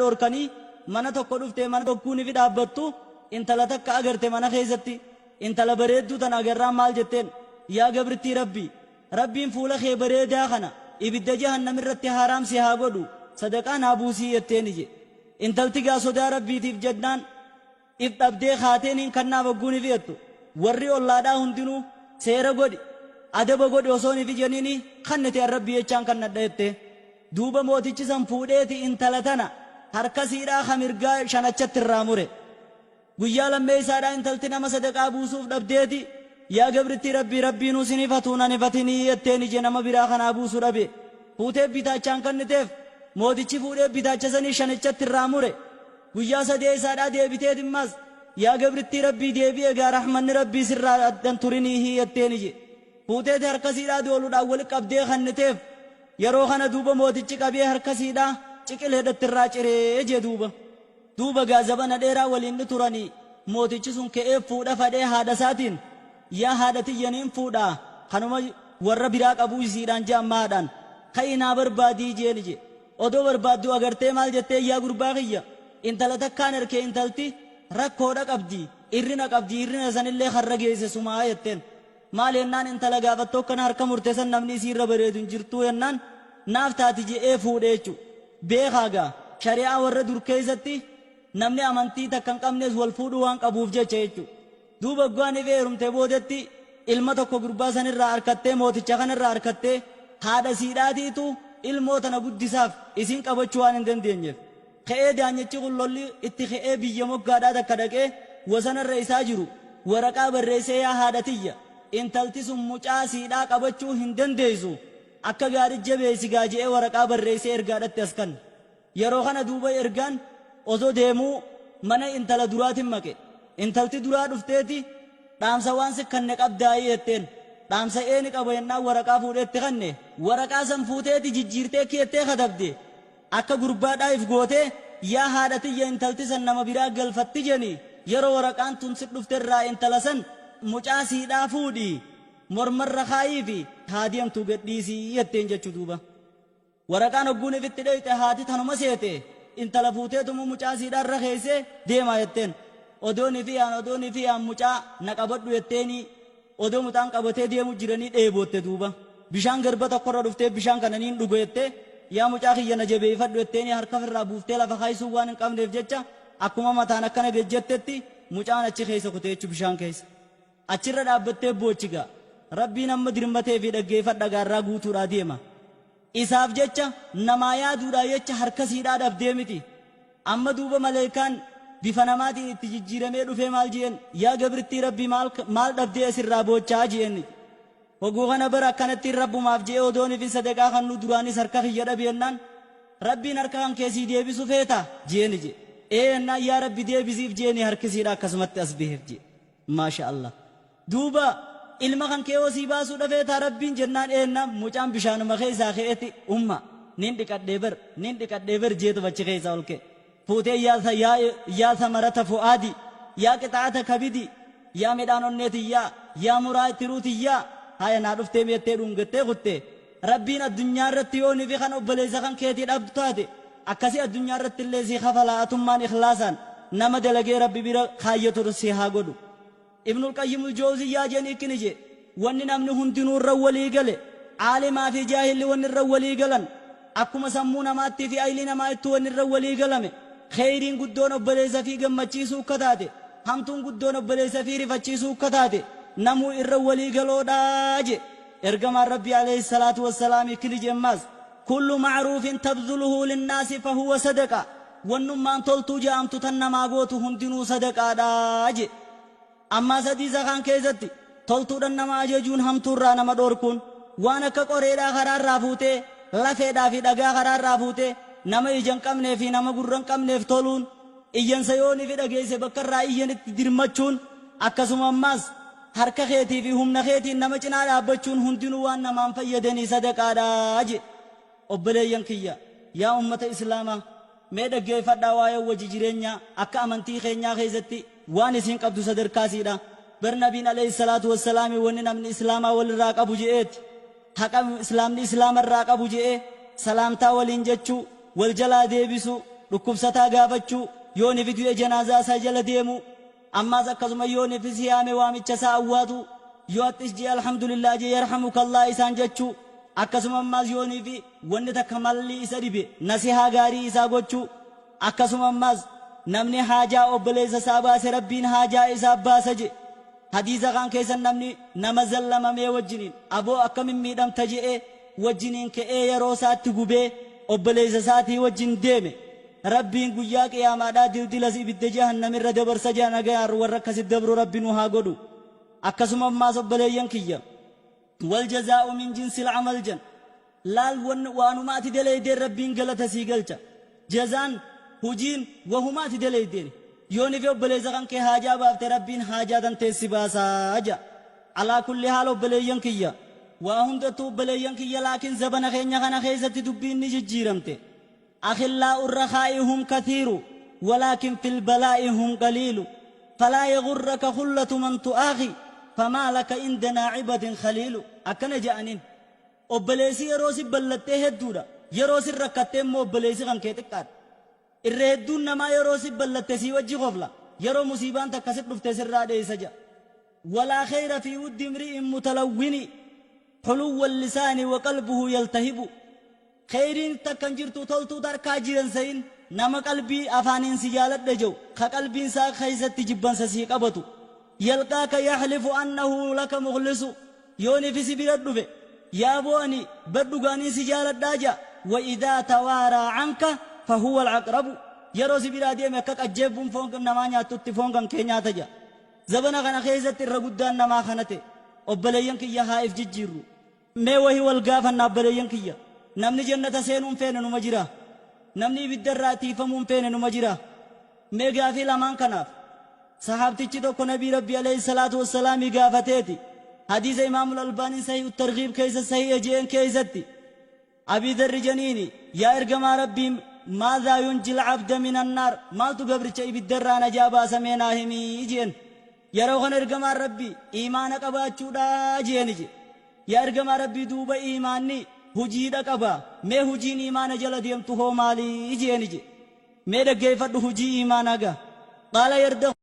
dorkanii mana tokko dhuftee mana tokkoon fi dhaabbattu intala takka agarte mana keessatti intala bareedduu tan agarraa maal jetteen yaa gabrittii rabbiin fuula kee bareedaa kana ibidda jahannam irratti haraamsi haa godhu sadaqaa naa buusii jetteeni je intalti gaa sodaa rabbiitiif jennaan if dhabdee kaateeniin kannaa bagguuni fiyattu warri ollaadhaa hundinuu seera godhi adaba godhi osoon ifi jeniini kannete rabbi jechaan kannadha jette duuba mootichi san fuudheeti intala tana harka siidhaa kamirgaa shanachatti irraa mure guyyaa lammee isaadhaa intalti nama sadaqaa buusuuf dhabdeeti yaa gabrittii rabbiinuu sinifatuu nanifatinii jetteeni je nama biraa kanaa buusuu dhabe fuutee bitaachaan kanniteef mootichi fuudhee bitaacha sanii shanichatti irraa mure guyyaa sadee isaadhaa deebiteet immas yaa gabrittii rabbii deebii egaa rahmanni rabbii sirraa addan turinii jetteeni je fuuteeti harkasiidhaa dooluudhaan wali qabdee kanniteef yeroo kana duuba mootichi qabee harkasiidhaa ciqileedhatti irraa ciree je duuba gaazabana dheeraa waliin ni turanii mootichi sun ka'ee fuudha fadhee haadha isaatiin yaa haadhatiyyaniin fuudhaa kanuma warra biraa qabuu isiidhaan je ammaadhaan ka'inaa barbaadii jeeni je odoo barbaaddu agartee maal jettee yaa gurbaa kiyya intala takkaan erkee intalti rakkoodha qabdi irrina sanillee harra geesse sumaa jetteen maal yennaan intala gaafattoo kana harka murteessan namni isiirra bareedu hin jirtuu yennaan naaf taati je'ee fuudhee jechu beekaagaa shari'aa warra dur keessatti namni amantii takka hin qabnes wal fuudhuu waan qabuuf jecha jechu duuba gwaaniif heerumte boodetti ilma tokko gurbaa sanirraa harkattee mooticha kanarraa harkattee haadha siidhaatiitu ilmoo tana guddisaaf isin qabachuu waan hin dandeenyeef ka'ee daanyichi qullolli itti ka'ee biyya moggaadhaa takka dhaqee wasanarra isaa jiru waraqaa barreessee yaa haadhatiyya intalti sun mucaa siidhaa qabachuu hin dandeessu akka gaarii jabeessi gaajee waraqaa barreessee ergaadhatti askan yeroo kana duuba ergaan osoo deemuu mana intala duraatiin maqe intalti duraa dhufteeti dhaamsa waan si kanne qabdaayii jetteen dhaamsa eeni qaba yennaan waraqaa fuudheetti kanne waraqaa san fuuteeti jijjiirtee keettee katabde akka gurbaadhaaf gootee yaa haadhatiyya intalti san nama biraa galfatti jeni yeroo waraqaan tun si dhufterraa intala san mucaa siidhaa fuudhii mormarra kaayii fi haadiyamtuu gadhiisii jetteen jechuu duuba waraqaan hogguun ifitti dheeyte haati tanuma seete intala fuuteetumu mucaa siidhaarra keessee deemaa jetteen odooni fi yaan mucaa na qabadhu jetteeni odoo mucaan qabatee deemu jiranii dheebootte duuba bishaan garba tokkorra dhuftee bishaan kananiin dhugu jettee yaa mucaa kiyya na jabeeffadhu jetteeni harka irraa buuftee lafa kaayisuu waan hin qabneef jecha akkuma mataan akkana gejjettetti mucaan achi keessa kutee jechuu bishaan keessa achirra dhaabbattee boochigaa rabbiin amma dirmatee fi dhaggeeffadha gaarraa guutuudhaa deema isaaf jecha namaa yaaduudhaa jecha harka siidhaa dhabdee miti amma duuba maleekaan bifa namaatiin itti jijjiiramee dhufee maal jeen yaa gabrittii rabbii maal dhabdee asirraa boochaa jeen hoguu kana bara akkanattiin rabbumaaf jee odooni fi sadaqaa kan nu duraanis harka kiyya dhabeennan rabbiin harka kan keessii deebisu feeta jeeni je ennaan yaa rabbi deebisiif jeeni harkisiidha akkasumatti as beef je maasha Allah duuba ilma kan kee osii baasuu dhafeeta rabbiin jennaan ennaan mucaan bishaanuma keessaa ka'eeti umma nin dhiqadhee bar jeetu bachi keessaa ol ka'e fuutee yaa samarata fu'aadi yaa qixaata kabidi yaa midhaan onneetiyyaa yaa muraa itti ruutiyyaa haya naa dhuftee meettee dhungattee kutte rabbiin addunyaa irratti yoonii fi kan obboleessa kan keetii dhabdu taate akkasii addunyaa irratti illee si kafalaatummaan ikhlaasaan nama dalagee rabbi bira kaayyatu si haa godhu ibnul qayyimul jooziyyaa jeen ikkini je wanni namni hundinuu irra walii gale caalimaa fi jaahilli wanni irra walii galan akkuma sammuu namaattii fi aylii namaa itti wanni irra walii galame kheyriin guddoon obboleessa fi gammachiisuu akka taate hamtuun guddoon obboleessa fi rifachiisuu akka taate namuu irra walii galoodhaa je ergamaan rabbii alayhi salaatu wassalaam ikkini jemmaas kullu macruufin tabduluhu linnaasi fahuwa sadaqa wannummaan toltuu je'amtu tan namaa gootu hundinuu sadaqaadhaa je ammaa sadii zakaan keessatti toltuudhan nama ajajuun hamtuurraa nama dhorkuun waan akka qoreedhaa karaarraa fuutee lafeedhaa fi dhagaa karaarraa fuutee nama ijaan qabnee fi nama gurran qabneef toluun iyyansa yoonii fi dhageesse bakkarraa iyyanitti dirmachuun akkasuma ammaas harka keetii fi humna keetiin nama cinaa dhaabbachuun hundinuu waan namaan fayyadanii sadaqaadhaa je obboleeyyan kiyya yaa ummata islaamaa mee dhaggeeffadhaa waa'ee wajji jireenyaa akka amantii keenyaa keessatti waan isin qabdu sadarkaasiidha bar nabiin alayhi salaatu wassalaami wanni namni islaamaa walirraa qabu je'eeti haqa islaamni islaamarraa qabu je'ee salaamtaa waliin jechuu wal jalaa deebisu dhukkubsataa gaafachuu yoo ni fitu janaazaa isaa jala deemu ammaas akkasuma yoo ni fi siyaame waamicha isaa awwaatu yoo attis jee alhamdulillah jee yarhamukallah isaan jechuu akkasuma ammaas yoo ni fi wanni takka malli isa dhibe nasihaa gaarii isaa gochuu akkasuma ammaas namni haajaa obboleessa isaa baase rabbiin haajaa isaa baasa je hadiisa kan keessan namni nama zallamamee wajjiniin aboo akkamin miidhamta je'ee wajjiniin ka'ee yeroo isaatti gubee obboleessa isaatii wajjin deeme rabbiin guyyaa qiyaamaadhaa dildilas ibidda jahannamirra dabarsa jaa nagayaan warra akkasit dabru rabbi nu haa godhu akkasuma ammaas obboleeyyan kiyya wal jazaa'u min jinsil amal jan laal waanumaati daleeydeen rabbiin galata sii galcha jazaan hujiin wahumaati daleeydeen yoo ni fi obboleessa kan kee haajaa baafte rabbiin haajaa danteessi baasaa ja alaa kulli haal obboleeyyan kiyya waa hundattuu obboleeyyan kiyya laakiin zabana keenya kana keessatti dubbiin ni jijjiiramte أخلاء الرخاء هم كثير ولكن في البلاء هم قليل فلا يغرك خلة من تؤاخي فما لك عندنا عبد خليل أكن جانين أبليسي يروسي بلته الدورة يروسي ركتهم أبليسي كان كتكات الردون نما يروسي بلته سي وجه غفلة يرو مصيبان تكسر بفتسر رادي سجا ولا خير في ود امرئ متلون حلو اللسان وقلبه يلتهب خيرين تكنجرتو تولتو دار كاجيرن سين نما قلبي افانين سيالت دجو خقلبين سا خيزت جبان سسي قبطو يلقاك يحلف انه لك مخلص يوني في سبيل الدفه يا بوني بدغاني سيالت داجا واذا توارى عنك فهو العقرب يرو سبيل ادي مكك اجيبون فون نما نياتو فون كان كينيا تجا زبنا كان خيزت الرغدان نما خنته وبلين كي هايف ججيرو مي وهي والغافن بلين كي namni jannata seenuun feene numa jira namni ibiddarraa tiifamuun feene numa jira mee gaafii lamaan kanaaf sahaabtichi tokko nabii rabbi alayhi salaatu wassalaam gaafateeti hadiisa imaamul albaanii sahih targhiib keessa sahih jeen keessatti abi dharri janiini yaa ergamaa rabbii maadhaa yunjil abda min annaar maaltu gabricha ibiddarraa najaa baasamee naa himii jeen yeroo kana ergamaa rabbii iimaana qabaachuudhaa jeeni je yaa ergamaa rabbii duuba iimaanni hujiidha qaba mee hujiin iimaana jala deemtu hoo maalii jeeni je mee dhaggeeffadhu hujii iimaanaa gaa qaala yarda